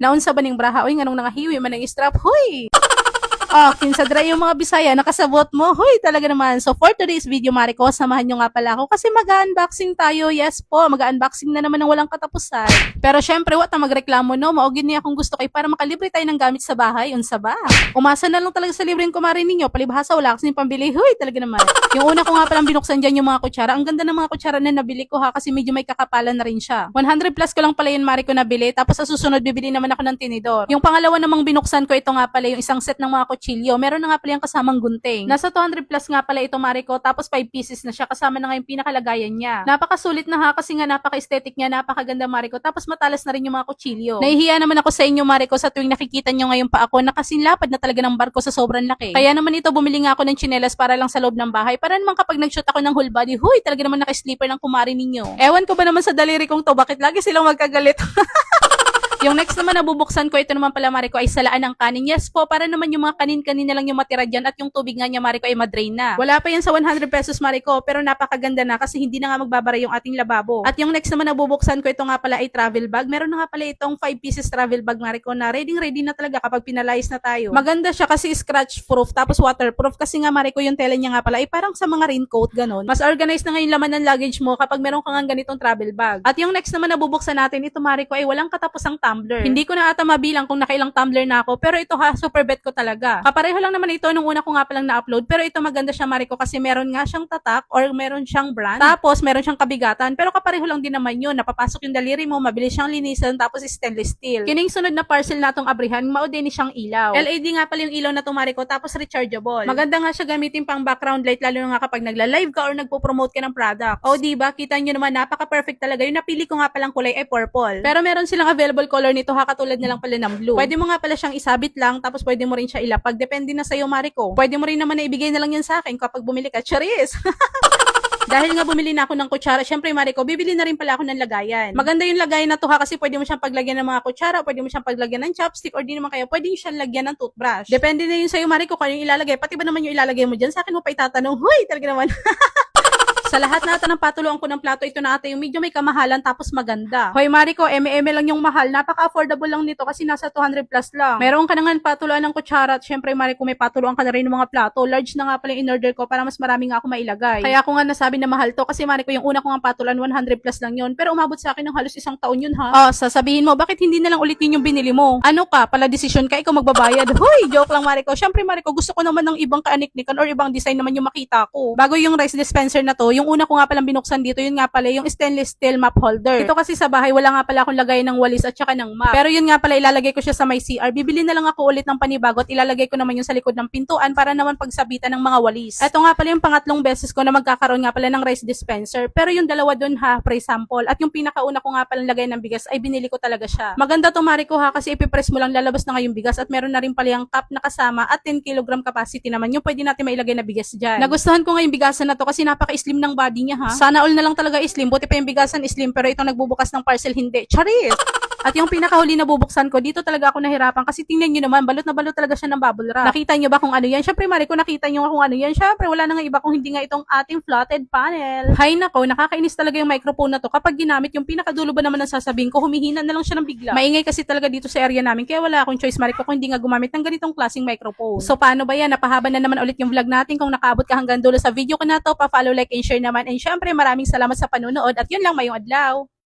Naunsa ba ning braha? Uy, nganong nangahiwi man ang strap? Hoy! Oh, kinsadra yung mga Bisaya, nakasabot mo. Hoy, talaga naman. So, for today's video, Mariko, samahan nyo nga pala ako kasi mag-unboxing tayo. Yes po, mag-unboxing na naman ng walang katapusan. Pero syempre, wata magreklamo, no? Maugin niya akong gusto kay para makalibre tayo ng gamit sa bahay. Unsa ba? Umasa na lang talaga sa libreng kumarin ninyo. Palibhasa, wala kasing pambili. Hoy, talaga naman. Yung una ko nga palang binuksan dyan yung mga kutsara. Ang ganda ng mga kutsara na nabili ko ha kasi medyo may kakapalan na rin siya. 100 plus ko lang pala yun, Mariko, nabili. Tapos sa susunod, bibili naman ako ng tinidor. Yung pangalawa namang binuksan ko, ito nga pala yung isang set ng mga kutsilyo. Meron na nga pala yung kasamang gunting. Nasa 200 plus nga pala ito, Mariko, tapos 5 pieces na siya kasama na nga yung pinakalagayan niya. Napakasulit na ha kasi nga napaka-aesthetic niya, napakaganda, Mariko. Tapos matalas na rin yung mga kutsilyo. Nahihiya naman ako sa inyo, Mariko, sa tuwing nakikita nyo ngayon pa ako na kasinlapad na talaga ng barko sa sobrang laki. Kaya naman ito bumili nga ako ng tsinelas para lang sa loob ng bahay. Para naman kapag nag-shoot ako ng whole body, huy, talaga naman naka-sleeper ng kumari ninyo. Ewan ko ba naman sa daliri kong to, bakit lagi silang magkagalit? Yung next naman na bubuksan ko, ito naman pala, Mariko, ay salaan ng kanin. Yes po, para naman yung mga kanin-kanin na lang yung matira dyan at yung tubig nga niya, Mariko, ay madrain na. Wala pa yan sa 100 pesos, Mariko, pero napakaganda na kasi hindi na nga magbabara yung ating lababo. At yung next naman na bubuksan ko, ito nga pala ay travel bag. Meron na nga pala itong 5 pieces travel bag, Mariko, na ready na talaga kapag pinalayas na tayo. Maganda siya kasi scratch proof, tapos waterproof kasi nga, Mariko, yung tela niya nga pala ay parang sa mga raincoat, ganun. Mas organized na nga yung laman ng luggage mo kapag meron kang ganitong travel bag. At yung next naman na bubuksan natin, ito, Mariko, ay walang katapusang tumbler. Hindi ko na ata mabilang kung nakailang tumbler na ako, pero ito ha, super bet ko talaga. Kapareho lang naman ito nung una ko nga palang na-upload, pero ito maganda siya, Mariko, kasi meron nga siyang tatak or meron siyang brand, tapos meron siyang kabigatan, pero kapareho lang din naman yun. Napapasok yung daliri mo, mabilis siyang linisan, tapos stainless steel. Kining sunod na parcel natong abrihan, maudeni siyang ilaw. LED nga pala yung ilaw na to, Mariko, tapos rechargeable. Maganda nga siya gamitin pang background light, lalo na nga kapag nagla-live ka or nagpo-promote ka ng product. O diba, kita nyo naman, napaka-perfect talaga. Yung napili ko nga palang kulay ay purple. Pero meron silang available color nito ha, katulad na lang pala ng blue. Pwede mo nga pala siyang isabit lang, tapos pwede mo rin siya ilapag. Depende na sa'yo, Mariko. Pwede mo rin naman na ibigay na lang yan sa akin kapag bumili ka. Charis! Dahil nga bumili na ako ng kutsara, syempre, Mariko, bibili na rin pala ako ng lagayan. Maganda yung lagayan na to ha kasi pwede mo siyang paglagyan ng mga kutsara, pwede mo siyang paglagyan ng chopstick, or di naman kaya pwede siyang lagyan ng toothbrush. Depende na yun sa'yo, Mariko, kung yung ilalagay. Pati ba naman yung ilalagay mo dyan? Sa akin mo pa itatanong, huy, talaga naman. Sa lahat na ata ng patuluan ko ng plato, ito na ata yung medyo may kamahalan tapos maganda. Hoy, Mariko, eme lang yung mahal. Napaka-affordable lang nito kasi nasa 200 plus lang. Meron ka na nga patuluan ng kutsara at syempre, Mariko, may patuluan ka na rin ng mga plato. Large na nga pala yung in-order ko para mas marami nga ako mailagay. Kaya ako nga nasabi na mahal to kasi, Mariko, yung una ko nga patuluan 100 plus lang yun. Pero umabot sa akin ng halos isang taon yun ha. Oh, sasabihin mo, bakit hindi na lang ulit yun yung binili mo? Ano ka? Pala desisyon ka, ikaw magbabayad. Hoy, joke lang, Mariko. Syempre, Mariko, gusto ko naman ng ibang kaaniknikan or ibang design naman yung makita ko. Bago yung rice dispenser na to, yung una ko nga palang binuksan dito, yun nga pala yung stainless steel map holder. Ito kasi sa bahay, wala nga pala akong lagay ng walis at saka ng map. Pero yun nga pala, ilalagay ko siya sa may CR. Bibili na lang ako ulit ng panibago at ilalagay ko naman yung sa likod ng pintuan para naman pagsabitan ng mga walis. Ito nga pala yung pangatlong beses ko na magkakaroon nga pala ng rice dispenser. Pero yung dalawa dun ha, pre sample. At yung pinakauna ko nga palang lagay ng bigas ay binili ko talaga siya. Maganda to, Mariko, ha, kasi ipipress mo lang, lalabas na nga yung bigas at meron na rin pala yung cup na kasama at 10 kg capacity naman yung pwede natin mailagay na bigas dyan. Nagustuhan ko nga yung bigasan na to kasi napaka-slim ng body niya ha. Sana all na lang talaga slim. Buti pa yung bigasan slim pero itong nagbubukas ng parcel hindi. Charis! At yung pinakahuli na bubuksan ko, dito talaga ako nahirapan kasi tingnan nyo naman, balot na balot talaga siya ng bubble wrap. Nakita nyo ba kung ano yan? Syempre, Mariko, nakita nyo kung ano yan. Syempre, wala na nga iba kung hindi nga itong ating flatted panel. Hay nako, nakakainis talaga yung microphone na to. Kapag ginamit, yung pinakadulo ba naman ang sasabihin ko, humihina na lang siya ng bigla. Maingay kasi talaga dito sa area namin, kaya wala akong choice, Mariko, kung hindi nga gumamit ng ganitong klaseng microphone. So, paano ba yan? Napahaba na naman ulit yung vlog natin. Kung nakaabot ka hanggang dulo sa video ko na to, pa-follow, like, and share naman. And syempre, maraming salamat sa panunood. At yun lang, mayong adlaw.